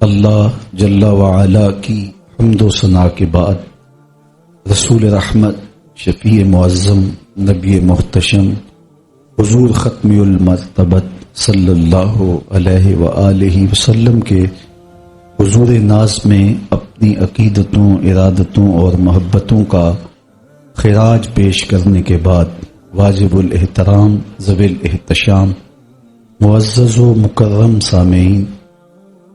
اللہ جل وعلا کی حمد و ثنا کے بعد رسول رحمت شفیع معظم نبی محتشم حضور ختم المرتبت صلی اللہ علیہ وآلہ وسلم کے حضور ناز میں اپنی عقیدتوں، ارادتوں اور محبتوں کا خراج پیش کرنے کے بعد واجب الاحترام ذوی الاحتشام معزز و مکرم سامعین،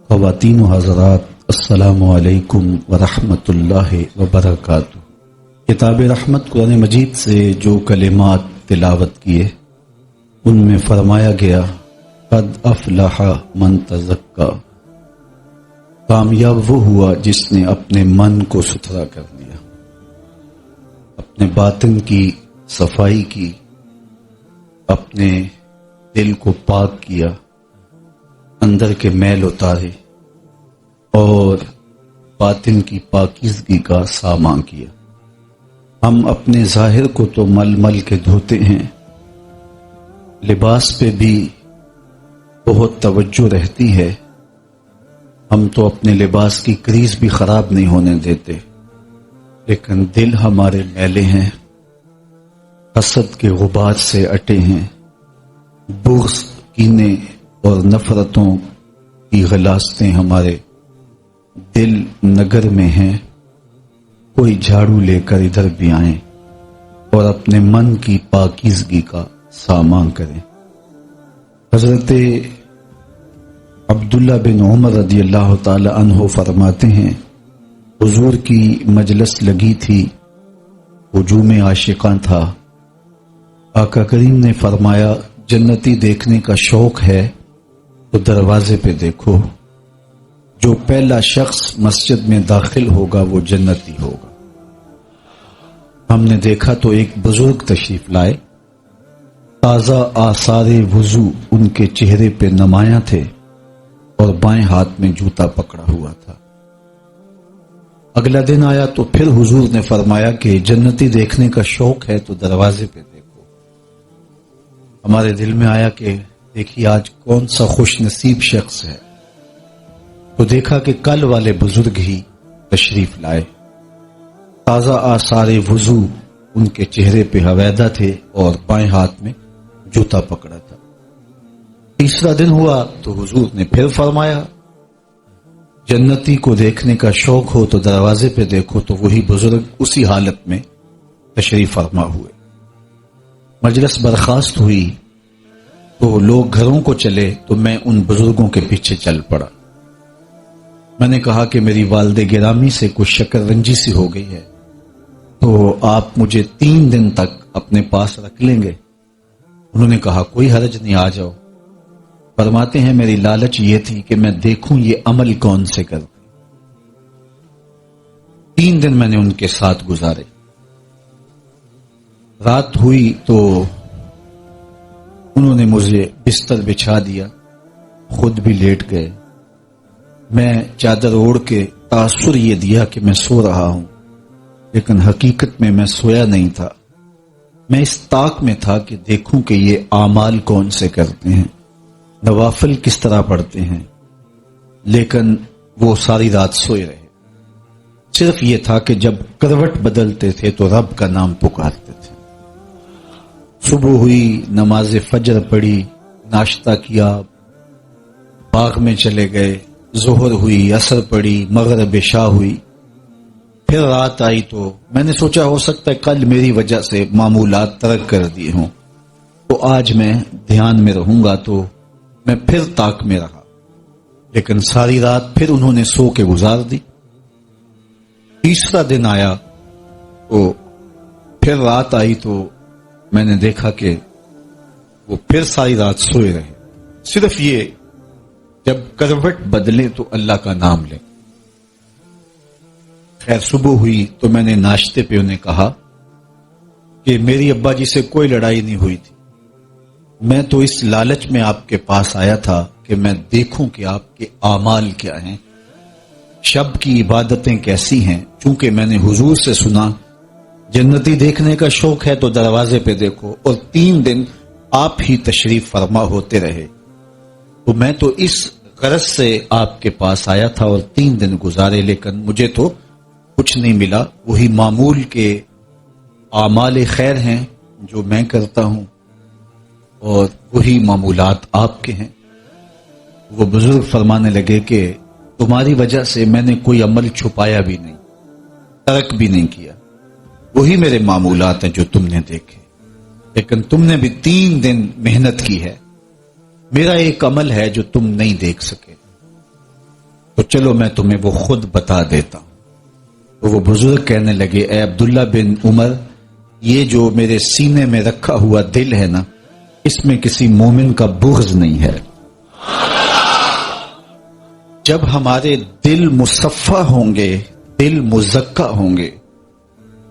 خواتین و حضرات، السلام علیکم ورحمۃ اللہ وبرکاتہ۔ کتاب رحمت قرآن مجید سے جو کلمات تلاوت کیے ان میں فرمایا گیا قد افلح من تزکا، کامیاب وہ ہوا جس نے اپنے من کو ستھرا کر لیا، اپنے باطن کی صفائی کی، اپنے دل کو پاک کیا، اندر کے میل اتارے اور باطن کی پاکیزگی کا سامان کیا۔ ہم اپنے ظاہر کو تو مل مل کے دھوتے ہیں، لباس پہ بھی بہت توجہ رہتی ہے، ہم تو اپنے لباس کی کریز بھی خراب نہیں ہونے دیتے، لیکن دل ہمارے میلے ہیں، حسد کے غبار سے اٹے ہیں، بغض، کینے اور نفرتوں کی غلاستیں ہمارے دل نگر میں ہیں۔ کوئی جھاڑو لے کر ادھر بھی آئیں اور اپنے من کی پاکیزگی کا سامان کریں۔ حضرت عبداللہ بن عمر رضی اللہ تعالی عنہ فرماتے ہیں، حضور کی مجلس لگی تھی، ہجوم عاشقاں تھا، آقا کریم نے فرمایا جنتی دیکھنے کا شوق ہے تو دروازے پہ دیکھو، جو پہلا شخص مسجد میں داخل ہوگا وہ جنتی ہوگا۔ ہم نے دیکھا تو ایک بزرگ تشریف لائے، تازہ آثار وضو ان کے چہرے پہ نمایاں تھے اور بائیں ہاتھ میں جوتا پکڑا ہوا تھا۔ اگلا دن آیا تو پھر حضور نے فرمایا کہ جنتی دیکھنے کا شوق ہے تو دروازے پہ دیکھو۔ ہمارے دل میں آیا کہ دیکھیے آج کون سا خوش نصیب شخص ہے، تو دیکھا کہ کل والے بزرگ ہی تشریف لائے، تازہ آثار وضو ان کے چہرے پہ حویدہ تھے اور بائیں ہاتھ میں جوتا پکڑا تھا۔ تیسرا دن ہوا تو حضور نے پھر فرمایا جنتی کو دیکھنے کا شوق ہو تو دروازے پہ دیکھو، تو وہی بزرگ اسی حالت میں تشریف فرما ہوئے۔ مجلس برخاست ہوئی تو لوگ گھروں کو چلے تو میں ان بزرگوں کے پیچھے چل پڑا۔ میں نے کہا کہ میری والد گرامی سے کچھ شکر رنجی سی ہو گئی ہے، تو آپ مجھے 3 دن تک اپنے پاس رکھ لیں گے؟ انہوں نے کہا کوئی حرج نہیں، آ جاؤ۔ فرماتے ہیں میری لالچ یہ تھی کہ میں دیکھوں یہ عمل کون سے کرتے۔ 3 دن میں نے ان کے ساتھ گزارے۔ رات ہوئی تو انہوں نے مجھے بستر بچھا دیا، خود بھی لیٹ گئے۔ میں چادر اوڑھ کے تاثر یہ دیا کہ میں سو رہا ہوں، لیکن حقیقت میں سویا نہیں تھا، میں اس طاق میں تھا کہ دیکھوں کہ یہ اعمال کون سے کرتے ہیں، نوافل کس طرح پڑھتے ہیں، لیکن وہ ساری رات سوئے رہے۔ صرف یہ تھا کہ جب کروٹ بدلتے تھے تو رب کا نام پکارتے تھے۔ صبح ہوئی، نماز فجر پڑھی، ناشتہ کیا، باغ میں چلے گئے، ظہر ہوئی، عصر پڑھی، مغرب عشاء ہوئی، پھر رات آئی تو میں نے سوچا ہو سکتا ہے کل میری وجہ سے معمولات ترک کر دیے ہوں، تو آج میں دھیان میں رہوں گا، تو میں پھر طاق میں رہا، لیکن ساری رات پھر انہوں نے سو کے گزار دی۔ تیسرا دن آیا تو پھر رات آئی تو میں نے دیکھا کہ وہ پھر ساری رات سوئے رہے۔ صرف یہ جب کروٹ بدلے تو اللہ کا نام لیں۔ خیر صبح ہوئی تو میں نے ناشتے پہ انہیں کہا کہ میری ابا جی سے کوئی لڑائی نہیں ہوئی تھی، میں تو اس لالچ میں آپ کے پاس آیا تھا کہ میں دیکھوں کہ آپ کے اعمال کیا ہیں، شب کی عبادتیں کیسی ہیں، چونکہ میں نے حضور سے سنا جنتی دیکھنے کا شوق ہے تو دروازے پہ دیکھو، اور 3 دن آپ ہی تشریف فرما ہوتے رہے، تو میں تو اس غرض سے آپ کے پاس آیا تھا اور 3 دن گزارے، لیکن مجھے تو کچھ نہیں ملا۔ وہی معمول کے اعمال خیر ہیں جو میں کرتا ہوں اور وہی معمولات آپ کے ہیں۔ وہ بزرگ فرمانے لگے کہ تمہاری وجہ سے میں نے کوئی عمل چھپایا بھی نہیں، ترک بھی نہیں کیا، وہی میرے معمولات ہیں جو تم نے دیکھے، لیکن تم نے بھی 3 دن محنت کی ہے، میرا ایک عمل ہے جو تم نہیں دیکھ سکے، تو چلو میں تمہیں وہ خود بتا دیتا ہوں۔ تو وہ بزرگ کہنے لگے، اے عبداللہ بن عمر، یہ جو میرے سینے میں رکھا ہوا دل ہے نا، اس میں کسی مومن کا بغض نہیں ہے۔ جب ہمارے دل مصفہ ہوں گے، دل مزکہ ہوں گے،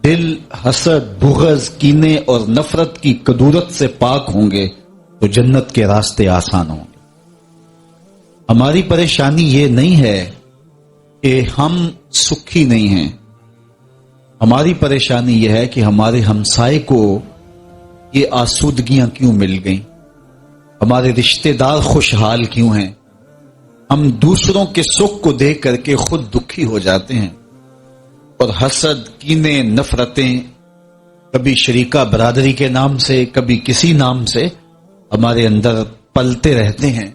دل حسد، بغض، کینے اور نفرت کی کدورت سے پاک ہوں گے، تو جنت کے راستے آسان ہوں گے۔ ہماری پریشانی یہ نہیں ہے کہ ہم سکھی نہیں ہیں، ہماری پریشانی یہ ہے کہ ہمارے ہمسائے کو یہ آسودگیاں کیوں مل گئیں، ہمارے رشتہ دار خوشحال کیوں ہیں، ہم دوسروں کے سکھ کو دیکھ کر کے خود دکھی ہو جاتے ہیں، اور حسد، کینے، نفرتیں کبھی شریکہ برادری کے نام سے، کبھی کسی نام سے ہمارے اندر پلتے رہتے ہیں،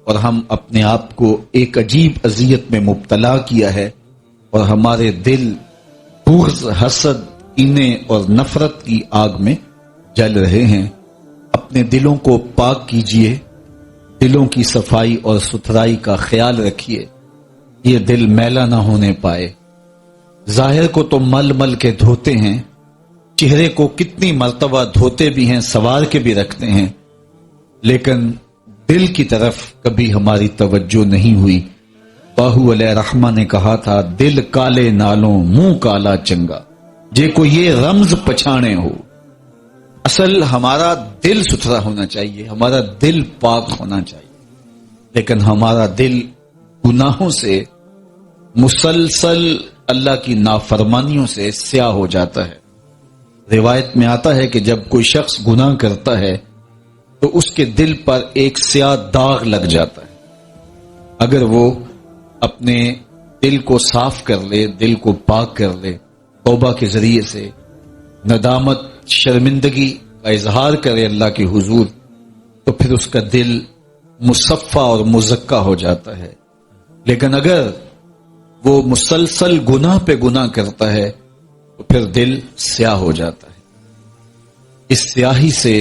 اور ہم اپنے آپ کو ایک عجیب اذیت میں مبتلا کیا ہے، اور ہمارے دل بغض، حسد، کینے اور نفرت کی آگ میں جل رہے ہیں۔ اپنے دلوں کو پاک کیجئے، دلوں کی صفائی اور ستھرائی کا خیال رکھیے، یہ دل میلا نہ ہونے پائے۔ ظاہر کو تو مل مل کے دھوتے ہیں، چہرے کو کتنی مرتبہ دھوتے بھی ہیں، سوار کے بھی رکھتے ہیں، لیکن دل کی طرف کبھی ہماری توجہ نہیں ہوئی۔ باہو علیہ رحمہ نے کہا تھا، دل کالے نالوں منہ کالا چنگا، جے کو یہ رمز پچھانے ہو۔ اصل ہمارا دل ستھرا ہونا چاہیے، ہمارا دل پاک ہونا چاہیے، لیکن ہمارا دل گناہوں سے، مسلسل اللہ کی نافرمانیوں سے سیاہ ہو جاتا ہے۔ روایت میں آتا ہے کہ جب کوئی شخص گناہ کرتا ہے تو اس کے دل پر ایک سیاہ داغ لگ جاتا ہے۔ اگر وہ اپنے دل کو صاف کر لے، دل کو پاک کر لے، توبہ کے ذریعے سے ندامت، شرمندگی کا اظہار کرے اللہ کے حضور، تو پھر اس کا دل مصفہ اور مزکہ ہو جاتا ہے۔ لیکن اگر وہ مسلسل گناہ پہ گناہ کرتا ہے تو پھر دل سیاہ ہو جاتا ہے۔ اس سیاہی سے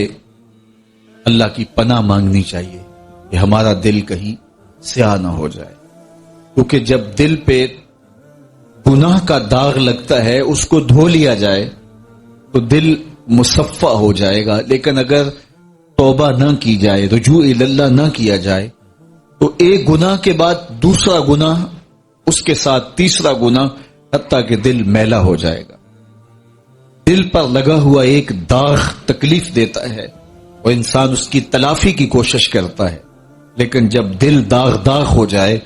اللہ کی پناہ مانگنی چاہیے کہ ہمارا دل کہیں سیاہ نہ ہو جائے، کیونکہ جب دل پہ گناہ کا داغ لگتا ہے، اس کو دھو لیا جائے تو دل مصفہ ہو جائے گا، لیکن اگر توبہ نہ کی جائے، رجوع اللہ نہ کیا جائے، تو ایک گناہ کے بعد دوسرا گناہ، اس کے ساتھ تیسرا گناہ، حتیٰ کہ دل میلا ہو جائے گا۔ دل پر لگا ہوا ایک داغ تکلیف دیتا ہے اور انسان اس کی تلافی کی کوشش کرتا ہے، لیکن جب دل داغ ہو جائے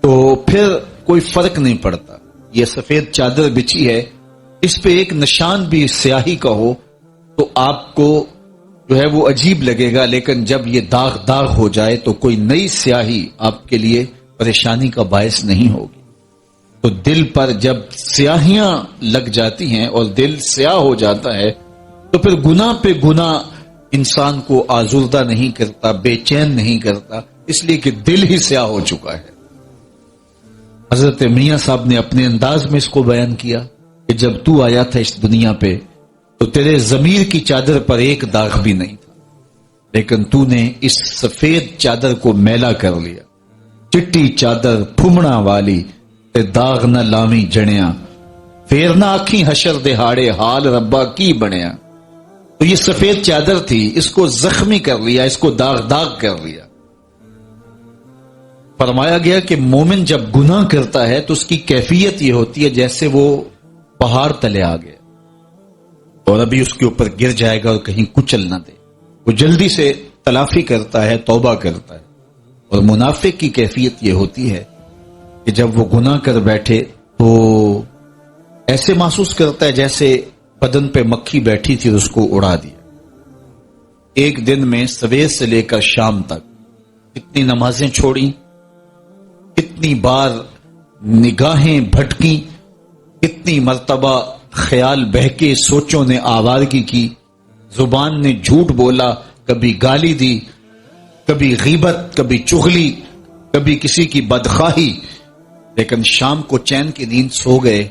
تو پھر کوئی فرق نہیں پڑتا۔ یہ سفید چادر بچھی ہے، اس پہ ایک نشان بھی سیاہی کا ہو تو آپ کو جو ہے وہ عجیب لگے گا، لیکن جب یہ داغ ہو جائے تو کوئی نئی سیاہی آپ کے لیے پریشانی کا باعث نہیں ہوگی۔ تو دل پر جب سیاہیاں لگ جاتی ہیں اور دل سیاہ ہو جاتا ہے تو پھر گناہ پہ گناہ انسان کو آزردہ نہیں کرتا، بے چین نہیں کرتا، اس لیے کہ دل ہی سیاہ ہو چکا ہے۔ حضرت میاں صاحب نے اپنے انداز میں اس کو بیان کیا کہ جب تو آیا تھا اس دنیا پہ تو تیرے ضمیر کی چادر پر ایک داغ بھی نہیں تھا، لیکن تو نے اس سفید چادر کو میلا کر لیا۔ چٹی چادر پھمڑا والی تے داغ نہ لامی جڑیاں، پھر نہ آکھیں حشر دہاڑے حال ربا کی بنیا۔ تو یہ سفید چادر تھی، اس کو زخمی کر لیا، اس کو داغ کر لیا۔ فرمایا گیا کہ مومن جب گناہ کرتا ہے تو اس کی کیفیت یہ ہوتی ہے جیسے وہ پہاڑ تلے آ گیا اور ابھی اس کے اوپر گر جائے گا اور کہیں کچل نہ دے، وہ جلدی سے تلافی کرتا ہے، توبہ کرتا ہے۔ اور منافق کی کیفیت یہ ہوتی ہے کہ جب وہ گناہ کر بیٹھے تو ایسے محسوس کرتا ہے جیسے بدن پہ مکھی بیٹھی تھی اور اس کو اڑا دیا۔ ایک دن میں سویر سے لے کر شام تک کتنی نمازیں چھوڑی، کتنی بار نگاہیں بھٹکی، کتنی مرتبہ خیال بہکے، سوچوں نے آوارگی کی، زبان نے جھوٹ بولا، کبھی گالی دی، کبھی غیبت، کبھی چغلی، کبھی کسی کی بدخواہی، لیکن شام کو چین کی نیند سو گئے۔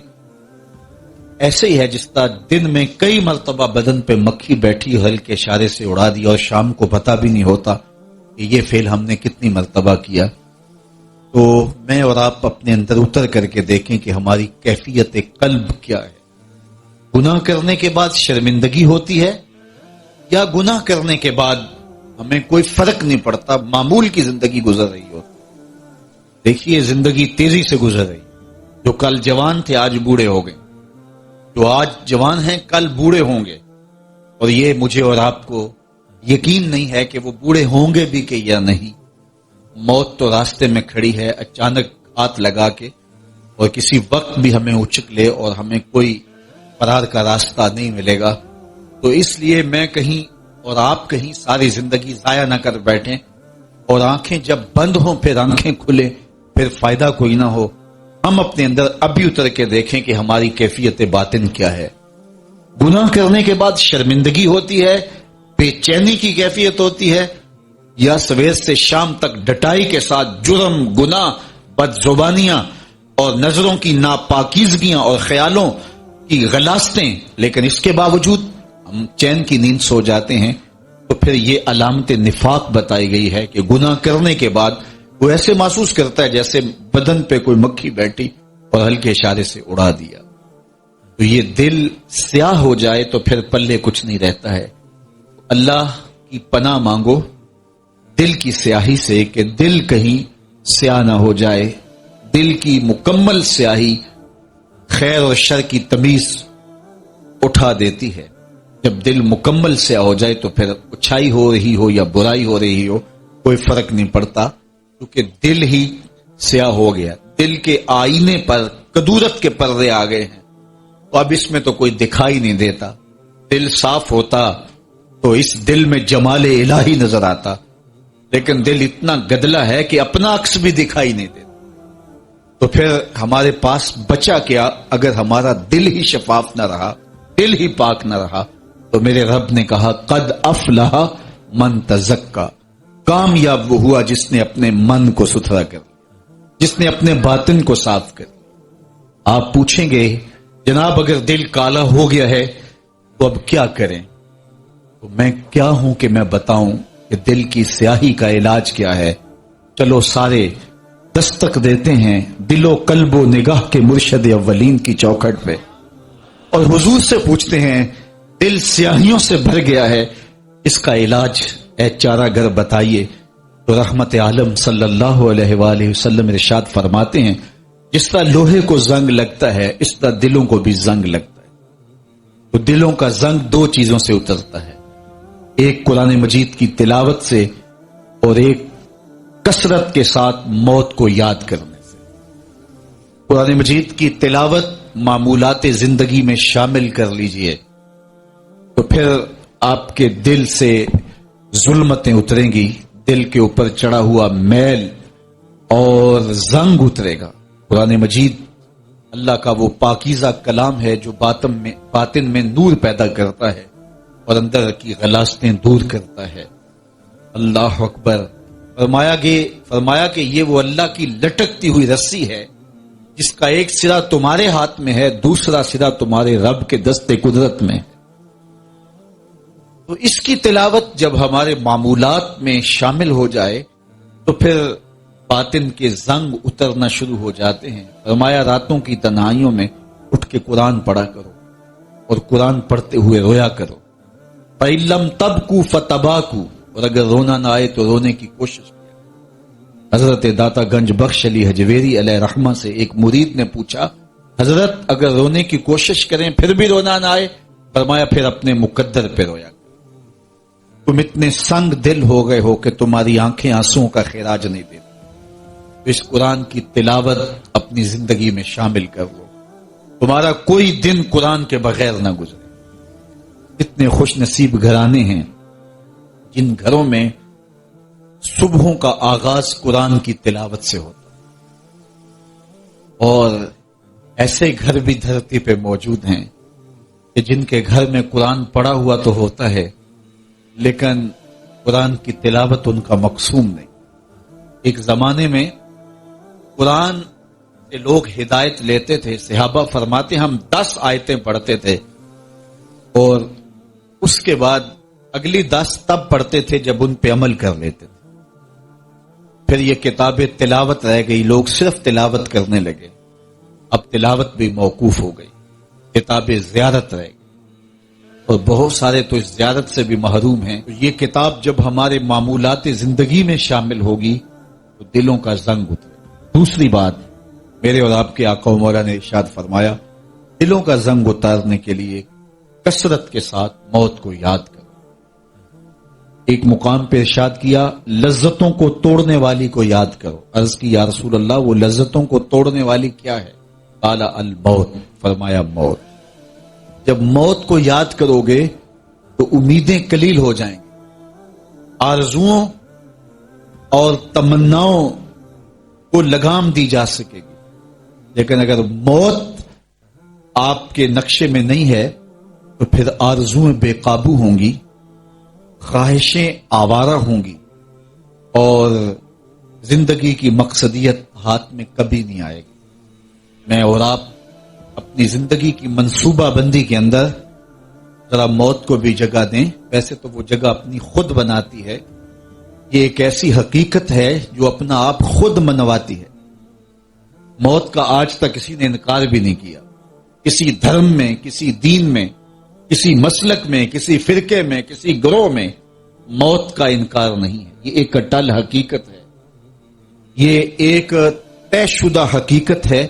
ایسے ہی ہے جس طرح دن میں کئی مرتبہ بدن پہ مکھی بیٹھی ہلکے اشارے سے اڑا دیا اور شام کو پتہ بھی نہیں ہوتا کہ یہ فعل ہم نے کتنی مرتبہ کیا۔ تو میں اور آپ اپنے اندر اتر کر کے دیکھیں کہ ہماری کیفیت قلب کیا ہے۔ گناہ کرنے کے بعد شرمندگی ہوتی ہے یا گناہ کرنے کے بعد ہمیں کوئی فرق نہیں پڑتا، معمول کی زندگی گزر رہی ہوتی؟ دیکھیے زندگی تیزی سے گزر رہی، جو کل جوان تھے آج بوڑھے ہو گئے، جو آج جوان ہیں کل بوڑھے ہوں گے، اور یہ مجھے اور آپ کو یقین نہیں ہے کہ وہ بوڑھے ہوں گے بھی کہ یا نہیں۔ موت تو راستے میں کھڑی ہے، اچانک ہاتھ لگا کے، اور کسی وقت بھی ہمیں اچک لے اور ہمیں کوئی فرار کا راستہ نہیں ملے گا۔ تو اس لیے میں کہیں اور آپ کہیں ساری زندگی ضائع نہ کر بیٹھیں، اور آنکھیں جب بند ہوں پھر آنکھیں کھلے، پھر فائدہ کوئی نہ ہو۔ ہم اپنے اندر ابھی اتر کے دیکھیں کہ ہماری کیفیت باطن کیا ہے۔ گناہ کرنے کے بعد شرمندگی ہوتی ہے، بے چینی کی کیفیت ہوتی ہے، یا سویر سے شام تک ڈٹائی کے ساتھ جرم، گناہ، بد زبانیاں اور نظروں کی ناپاکیزگیاں اور خیالوں کی غلاستیں، لیکن اس کے باوجود ہم چین کی نیند سو جاتے ہیں۔ تو پھر یہ علامت نفاق بتائی گئی ہے کہ گناہ کرنے کے بعد وہ ایسے محسوس کرتا ہے جیسے بدن پہ کوئی مکھی بیٹھی اور ہلکے اشارے سے اڑا دیا۔ تو یہ دل سیاہ ہو جائے تو پھر پلے کچھ نہیں رہتا ہے۔ اللہ کی پناہ مانگو دل کی سیاہی سے کہ دل کہیں سیاہ نہ ہو جائے۔ دل کی مکمل سیاہی خیر اور شر کی تمیز اٹھا دیتی ہے۔ جب دل مکمل سیاہ ہو جائے تو پھر اچھائی ہو رہی ہو یا برائی ہو رہی ہو کوئی فرق نہیں پڑتا، کیونکہ دل ہی سیاہ ہو گیا۔ دل کے آئینے پر کدورت کے پردے آ گئے ہیں، تو اب اس میں تو کوئی دکھائی نہیں دیتا۔ دل صاف ہوتا تو اس دل میں جمال الہی نظر آتا، لیکن دل اتنا گدلا ہے کہ اپنا عکس بھی دکھائی نہیں دیتا۔ تو پھر ہمارے پاس بچا کیا اگر ہمارا دل ہی شفاف نہ رہا، دل ہی پاک نہ رہا؟ تو میرے رب نے کہا قد افلح من تزکا، کامیاب وہ ہوا جس نے اپنے من کو ستھرا کر لیا، جس نے اپنے باطن کو صاف کر لیا۔ آپ پوچھیں گے جناب اگر دل کالا ہو گیا ہے تو اب کیا کریں؟ تو میں کیا ہوں کہ میں بتاؤں کہ دل کی سیاہی کا علاج کیا ہے؟ چلو سارے دستک دیتے ہیں دل و قلب و نگاہ کے مرشد اولین کی چوکھٹ پہ، اور حضور سے پوچھتے ہیں دل سیاہیوں سے بھر گیا ہے، اس کا علاج اے چارہ گر بتائیے۔ تو رحمت عالم صلی اللہ علیہ وآلہ وسلم ارشاد فرماتے ہیں جس طرح لوہے کو زنگ لگتا ہے اس طرح دلوں کو بھی زنگ لگتا ہے۔ تو دلوں کا زنگ دو چیزوں سے اترتا ہے، ایک قرآن مجید کی تلاوت سے اور ایک کثرت کے ساتھ موت کو یاد کرنے سے۔ قرآن مجید کی تلاوت معمولات زندگی میں شامل کر لیجئے تو پھر آپ کے دل سے ظلمتیں اتریں گی، دل کے اوپر چڑھا ہوا میل اور زنگ اترے گا۔ قرآن مجید اللہ کا وہ پاکیزہ کلام ہے جو باطن میں نور پیدا کرتا ہے اور اندر کی غلاستیں دور کرتا ہے۔ اللہ اکبر۔ فرمایا کہ یہ وہ اللہ کی لٹکتی ہوئی رسی ہے جس کا ایک سرا تمہارے ہاتھ میں ہے، دوسرا سرا تمہارے رب کے دست قدرت میں۔ تو اس کی تلاوت جب ہمارے معمولات میں شامل ہو جائے تو پھر باطن کے زنگ اترنا شروع ہو جاتے ہیں۔ فرمایا راتوں کی تنہائیوں میں اٹھ کے قرآن پڑھا کرو اور قرآن پڑھتے ہوئے رویا کرو۔ فَإِلَّمْ تَبْكُوا فَتَبَاكُوا، اور اگر رونا نہ آئے تو رونے کی کوشش کیا۔ حضرت داتا گنج بخش علی حجویری علیہ رحمہ سے ایک مرید نے پوچھا حضرت اگر رونے کی کوشش کریں پھر بھی رونا نہ آئے؟ فرمایا پھر اپنے مقدر پہ رویا۔ تم اتنے سنگ دل ہو گئے ہو کہ تمہاری آنکھیں آنسوؤں کا خراج نہیں دیتی، تو اس قرآن کی تلاوت اپنی زندگی میں شامل کر لو، تمہارا کوئی دن قرآن کے بغیر نہ گزرے۔ اتنے خوش نصیب گھرانے ہیں جن گھروں میں صبحوں کا آغاز قرآن کی تلاوت سے ہوتا ہے، اور ایسے گھر بھی دھرتی پہ موجود ہیں کہ جن کے گھر میں قرآن پڑھا ہوا تو ہوتا ہے لیکن قرآن کی تلاوت ان کا مقصود نہیں۔ ایک زمانے میں قرآن سے لوگ ہدایت لیتے تھے، صحابہ فرماتے ہم 10 آیتیں پڑھتے تھے اور اس کے بعد اگلی 10 تب پڑھتے تھے جب ان پہ عمل کر لیتے تھے۔ پھر یہ کتاب تلاوت رہ گئی، لوگ صرف تلاوت کرنے لگے، اب تلاوت بھی موقوف ہو گئی، کتاب زیارت رہ گئی اور بہت سارے تو اس زیارت سے بھی محروم ہیں۔ تو یہ کتاب جب ہمارے معمولات زندگی میں شامل ہوگی تو دلوں کا زنگ اترے۔ دوسری بات، میرے اور آپ کے آقا و مولا نے ارشاد فرمایا دلوں کا زنگ اتارنے کے لیے کثرت کے ساتھ موت کو یاد کرو۔ ایک مقام پہ ارشاد کیا لذتوں کو توڑنے والی کو یاد کرو۔ عرض کی یا رسول اللہ وہ لذتوں کو توڑنے والی کیا ہے؟ قال الموت، فرمایا موت۔ جب موت کو یاد کرو گے تو امیدیں قلیل ہو جائیں گی، آرزوؤں اور تمناؤں کو لگام دی جا سکے گی۔ لیکن اگر موت آپ کے نقشے میں نہیں ہے تو پھر آرزویں بے قابو ہوں گی، خواہشیں آوارہ ہوں گی اور زندگی کی مقصدیت ہاتھ میں کبھی نہیں آئے گی۔ میں اور آپ اپنی زندگی کی منصوبہ بندی کے اندر ذرا موت کو بھی جگہ دیں۔ ویسے تو وہ جگہ اپنی خود بناتی ہے، یہ ایک ایسی حقیقت ہے جو اپنا آپ خود منواتی ہے۔ موت کا آج تک کسی نے انکار بھی نہیں کیا، کسی دھرم میں، کسی دین میں، کسی مسلک میں، کسی فرقے میں، کسی گروہ میں موت کا انکار نہیں ہے۔ یہ ایک اٹل حقیقت ہے، یہ ایک طے شدہ حقیقت ہے،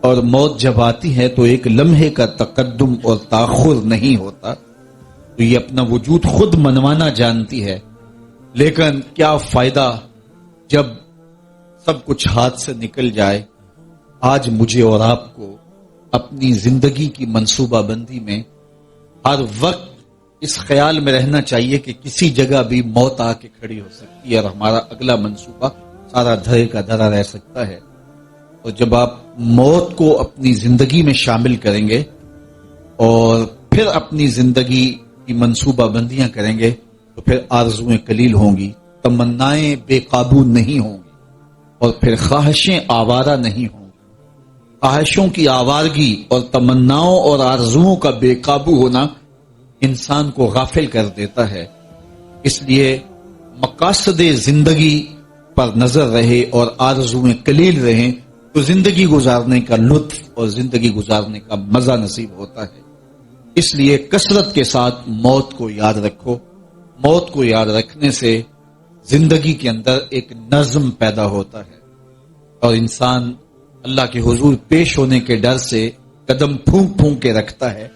اور موت جب آتی ہے تو ایک لمحے کا تقدم اور تاخر نہیں ہوتا، تو یہ اپنا وجود خود منوانا جانتی ہے۔ لیکن کیا فائدہ جب سب کچھ ہاتھ سے نکل جائے۔ آج مجھے اور آپ کو اپنی زندگی کی منصوبہ بندی میں ہر وقت اس خیال میں رہنا چاہیے کہ کسی جگہ بھی موت آ کے کھڑی ہو سکتی ہے اور ہمارا اگلا منصوبہ سارا دھرے کا دھرا رہ سکتا ہے۔ اور جب آپ موت کو اپنی زندگی میں شامل کریں گے اور پھر اپنی زندگی کی منصوبہ بندیاں کریں گے تو پھر آرزویں قلیل ہوں گی، تمنائیں بے قابو نہیں ہوں گی اور پھر خواہشیں آوارہ نہیں ہوں گی۔ خواہشوں کی آوارگی اور تمناؤں اور آرزوؤں کا بے قابو ہونا انسان کو غافل کر دیتا ہے۔ اس لیے مقاصد زندگی پر نظر رہے اور آرزویں قلیل رہیں تو زندگی گزارنے کا لطف اور زندگی گزارنے کا مزہ نصیب ہوتا ہے۔ اس لیے کثرت کے ساتھ موت کو یاد رکھو۔ موت کو یاد رکھنے سے زندگی کے اندر ایک نظم پیدا ہوتا ہے اور انسان اللہ کے حضور پیش ہونے کے ڈر سے قدم پھونک پھونک کے رکھتا ہے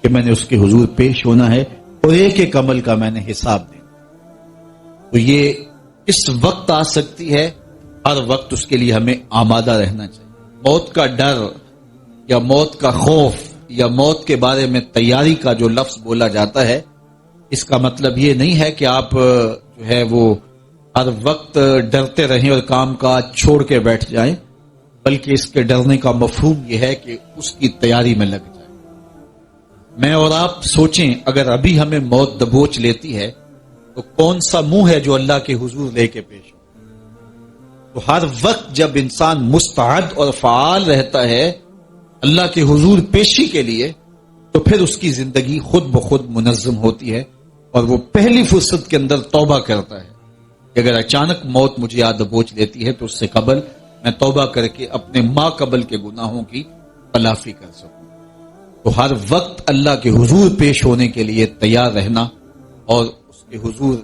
کہ میں نے اس کے حضور پیش ہونا ہے اور ایک ایک عمل کا میں نے حساب دینا۔ تو یہ اس وقت آ سکتی ہے، ہر وقت اس کے لیے ہمیں آمادہ رہنا چاہیے۔ موت کا ڈر یا موت کا خوف یا موت کے بارے میں تیاری کا جو لفظ بولا جاتا ہے، اس کا مطلب یہ نہیں ہے کہ آپ جو ہے وہ ہر وقت ڈرتے رہیں اور کام کاج چھوڑ کے بیٹھ جائیں، بلکہ اس کے ڈرنے کا مفہوم یہ ہے کہ اس کی تیاری میں لگ جائیں۔ میں اور آپ سوچیں اگر ابھی ہمیں موت دبوچ لیتی ہے تو کون سا منہ ہے جو اللہ کے حضور لے کے پیش ہو؟ تو ہر وقت جب انسان مستعد اور فعال رہتا ہے اللہ کے حضور پیشی کے لیے تو پھر اس کی زندگی خود بخود منظم ہوتی ہے اور وہ پہلی فرصت کے اندر توبہ کرتا ہے کہ اگر اچانک موت مجھے یاد دبوچ لیتی ہے تو اس سے قبل میں توبہ کر کے اپنے ما قبل کے گناہوں کی تلافی کر سکوں۔ تو ہر وقت اللہ کے حضور پیش ہونے کے لیے تیار رہنا اور اس کے حضور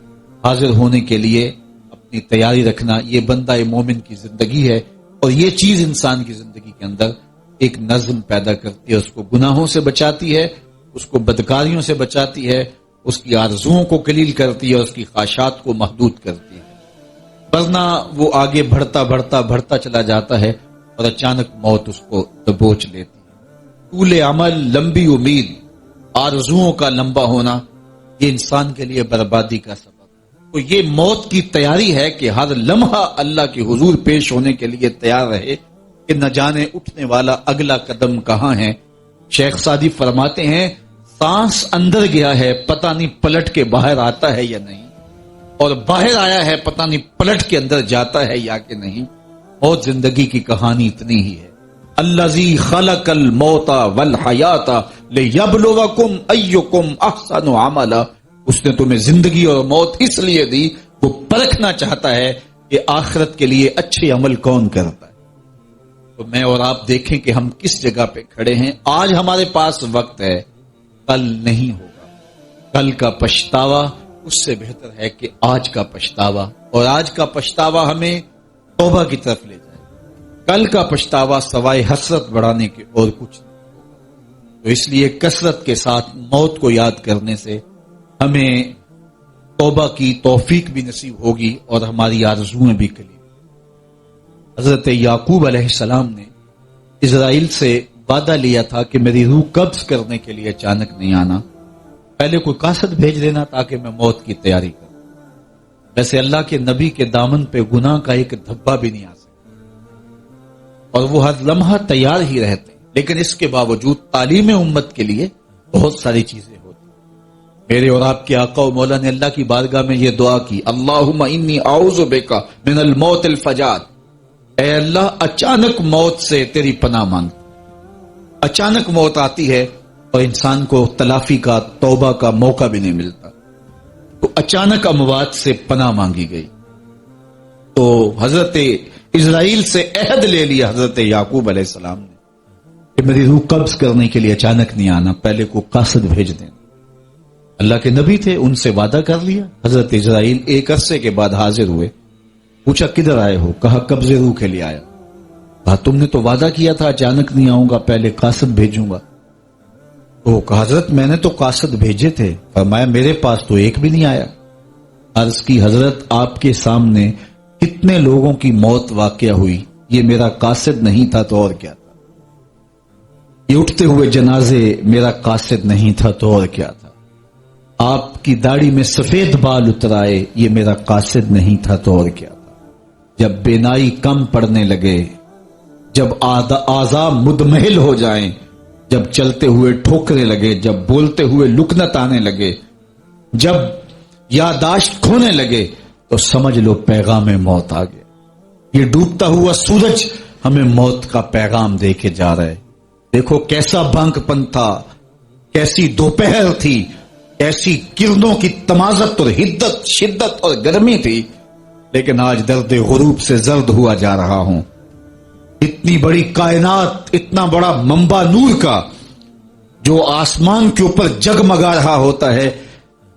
حاضر ہونے کے لیے اپنی تیاری رکھنا، یہ بندہ مومن کی زندگی ہے اور یہ چیز انسان کی زندگی کے اندر ایک نظم پیدا کرتی ہے، اس کو گناہوں سے بچاتی ہے، اس کو بدکاریوں سے بچاتی ہے، اس کی آرزوؤں کو قلیل کرتی ہے اور اس کی خواہشات کو محدود کرتی ہے، ورنہ وہ آگے بڑھتا چلا جاتا ہے اور اچانک موت اس کو دبوچ لیتی ہے۔ طول عمل، لمبی امید، آرزوؤں کا لمبا ہونا یہ انسان کے لیے بربادی کا سبب ہے۔ تو یہ موت کی تیاری ہے کہ ہر لمحہ اللہ کے حضور پیش ہونے کے لیے تیار رہے کہ نہ جانے اٹھنے والا اگلا قدم کہاں ہے۔ شیخ سعدی فرماتے ہیں سانس اندر گیا ہے پتہ نہیں پلٹ کے باہر آتا ہے یا نہیں، اور باہر آیا ہے پتہ نہیں پلٹ کے اندر جاتا ہے یا کہ نہیں۔ موت زندگی کی کہانی اتنی ہی ہے۔ الذی خلق الموت والحیات لیبلوکم ایکم احسن عملا، اس نے تمہیں زندگی اور موت اس لیے دی، وہ پرکھنا چاہتا ہے کہ آخرت کے لیے اچھے عمل کون کرتا ہے۔ تو میں اور آپ دیکھیں کہ ہم کس جگہ پہ کھڑے ہیں۔ آج ہمارے پاس وقت ہے، کل نہیں ہوگا۔ کل کا پچھتاوا اس سے بہتر ہے کہ آج کا پچھتاوا، اور آج کا پچھتاوا ہمیں توبہ کی طرف لے جائے۔ کل کا پچھتاوا سوائے حسرت بڑھانے کے اور کچھ نہیں ہوگا۔ تو اس لیے کثرت کے ساتھ موت کو یاد کرنے سے ہمیں توبہ کی توفیق بھی نصیب ہوگی اور ہماری آرزویں بھی کلی۔ حضرت یعقوب علیہ السلام نے اسرائیل سے وعدہ لیا تھا کہ میری روح قبض کرنے کے لیے اچانک نہیں آنا، پہلے کوئی قاصد بھیج دینا تاکہ میں موت کی تیاری کروں۔ ویسے اللہ کے نبی کے دامن پہ گناہ کا ایک دھبا بھی نہیں آ سکتا، اور وہ ہر لمحہ تیار ہی رہتے ہیں، لیکن اس کے باوجود تعلیم امت کے لیے بہت ساری چیزیں ہوتی ہیں۔ میرے اور آپ کے آقا و مولا نے اللہ کی بارگاہ میں یہ دعا کی، اللہم انی اعوذ بک من الموت الفجاۃ، اے اللہ اچانک موت سے تیری پناہ مانگ۔ اچانک موت آتی ہے اور انسان کو تلافی کا، توبہ کا موقع بھی نہیں ملتا، تو اچانک اموات سے پناہ مانگی گئی۔ تو حضرت اسرائیل سے عہد لے لیا حضرت یعقوب علیہ السلام نے کہ میری روح قبض کرنے کے لیے اچانک نہیں آنا، پہلے کو قاصد بھیج دینا۔ اللہ کے نبی تھے، ان سے وعدہ کر لیا۔ حضرت اسرائیل ایک عرصے کے بعد حاضر ہوئے، پوچھا کدھر آئے ہو؟ کہا قبض روح کے لیے آیا۔ کہا تم نے تو وعدہ کیا تھا اچانک نہیں آؤں گا، پہلے قاصد بھیجوں گا۔ تو کہا حضرت میں نے تو قاصد بھیجے تھے۔ فرمایا میرے پاس تو ایک بھی نہیں آیا۔ عرض کی حضرت آپ کے سامنے کتنے لوگوں کی موت واقع ہوئی، یہ میرا قاصد نہیں تھا تو اور کیا تھا؟ یہ اٹھتے ہوئے جنازے میرا قاصد نہیں تھا تو اور کیا تھا؟ آپ کی داڑھی میں سفید بال اتر آئے، یہ میرا قاصد نہیں تھا تو اور کیا تھا؟ جب بینائی کم پڑنے لگے، جب اعضاء مدمحل ہو جائیں، جب چلتے ہوئے ٹھوکرے لگے، جب بولتے ہوئے لکنت آنے لگے، جب یادداشت کھونے لگے، تو سمجھ لو پیغام موت آ گیا۔ یہ ڈوبتا ہوا سورج ہمیں موت کا پیغام دے کے جا رہا ہے۔ دیکھو کیسا بھنک پن تھا، کیسی دوپہر تھی، کیسی کرنوں کی تمازت اور حدت، شدت اور گرمی تھی، لیکن آج درد غروب سے زرد ہوا جا رہا ہوں۔ اتنی بڑی کائنات، اتنا بڑا منبع نور کا جو آسمان کے اوپر جگمگا رہا ہوتا ہے،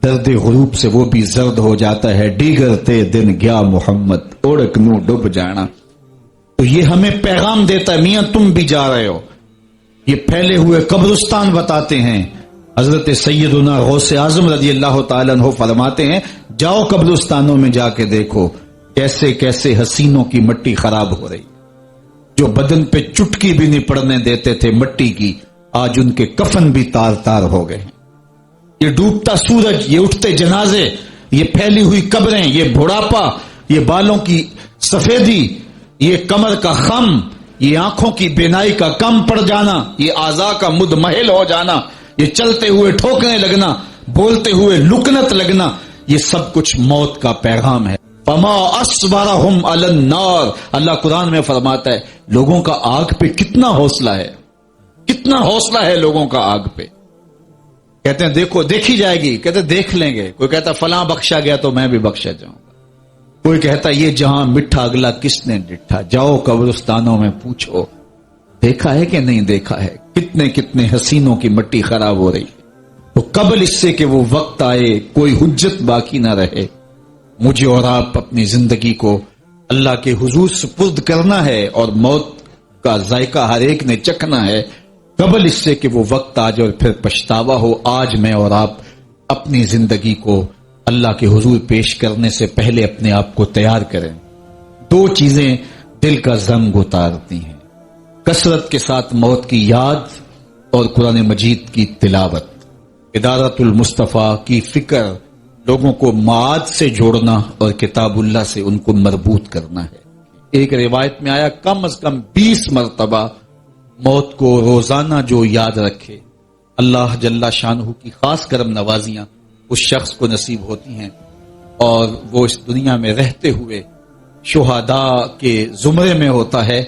درد غروب سے وہ بھی زرد ہو جاتا ہے۔ ڈیگرتے دن گیا محمد، اوڑک نو ڈب جانا۔ تو یہ ہمیں پیغام دیتا ہے میاں تم بھی جا رہے ہو۔ یہ پھیلے ہوئے قبرستان بتاتے ہیں۔ حضرت سیدنا غوث اعظم رضی اللہ تعالیٰ عنہ فرماتے ہیں جاؤ قبرستانوں میں جا کے دیکھو کیسے کیسے حسینوں کی مٹی خراب ہو رہی ہے، جو بدن پہ چٹکی بھی نہیں پڑنے دیتے تھے مٹی کی، آج ان کے کفن بھی تار تار ہو گئے ہیں۔ یہ ڈوبتا سورج، یہ اٹھتے جنازے، یہ پھیلی ہوئی قبریں، یہ بڑھاپا، یہ بالوں کی سفیدی، یہ کمر کا خم، یہ آنکھوں کی بینائی کا کم پڑ جانا، یہ اعضاء کا مدمحل ہو جانا، یہ چلتے ہوئے ٹھوکنے لگنا، بولتے ہوئے لکنت لگنا، یہ سب کچھ موت کا پیغام ہے۔ فما اصبرهم علی النار، اللہ قرآن میں فرماتا ہے لوگوں کا آگ پہ کتنا حوصلہ ہے، کتنا حوصلہ ہے لوگوں کا آگ پہ۔ کہتے ہیں دیکھو دیکھی جائے گی، کہتے ہیں دیکھ لیں گے۔ کوئی کہتا فلاں بخشا گیا تو میں بھی بخشا جاؤں گا، کوئی کہتا یہ جہاں مٹھا اگلا کس نے ڈٹھا، جاؤ قبرستانوں میں پوچھو دیکھا ہے کہ نہیں دیکھا ہے، کتنے کتنے حسینوں کی مٹی خراب ہو رہی ہے۔ تو قبل اس سے کہ وہ وقت آئے کوئی حجت باقی نہ رہے، مجھے اور آپ اپنی زندگی کو اللہ کے حضور سپرد کرنا ہے، اور موت کا ذائقہ ہر ایک نے چکھنا ہے قبل اس سے کہ وہ وقت آ جائے اور پھر پچھتاوا ہو۔ آج میں اور آپ اپنی زندگی کو اللہ کے حضور پیش کرنے سے پہلے اپنے آپ کو تیار کریں۔ دو چیزیں دل کا زنگ اتارتی ہیں، کثرت کے ساتھ موت کی یاد اور قرآن مجید کی تلاوت، ادارت المصطفیٰ کی فکر، لوگوں کو معاد سے جوڑنا اور کتاب اللہ سے ان کو مربوط کرنا ہے۔ ایک روایت میں آیا کم از کم 20 مرتبہ موت کو روزانہ جو یاد رکھے اللہ جل شانہ کی خاص کرم نوازیاں اس شخص کو نصیب ہوتی ہیں اور وہ اس دنیا میں رہتے ہوئے شہداء کے زمرے میں ہوتا ہے،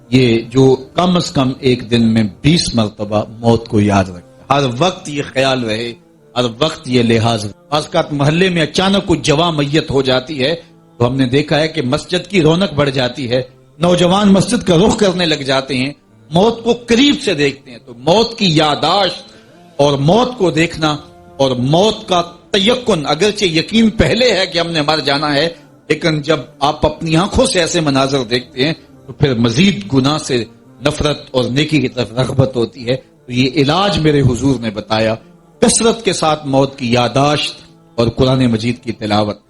یہ جو کم از کم ایک دن میں 20 مرتبہ موت کو یاد رکھے، ہر وقت یہ خیال رہے، ہر وقت یہ لحاظ رہے۔ بعض اوقات محلے میں اچانک کوئی جواں میت ہو جاتی ہے تو ہم نے دیکھا ہے کہ مسجد کی رونق بڑھ جاتی ہے، نوجوان مسجد کا رخ کرنے لگ جاتے ہیں، موت کو قریب سے دیکھتے ہیں۔ تو موت کی یاداشت اور موت کو دیکھنا اور موت کا تیقن، اگرچہ یقین پہلے ہے کہ ہم نے مر جانا ہے، لیکن جب آپ اپنی آنکھوں سے ایسے مناظر دیکھتے ہیں تو پھر مزید گناہ سے نفرت اور نیکی کی طرف رغبت ہوتی ہے۔ تو یہ علاج میرے حضور نے بتایا، کثرت کے ساتھ موت کی یاداشت اور قرآن مجید کی تلاوت۔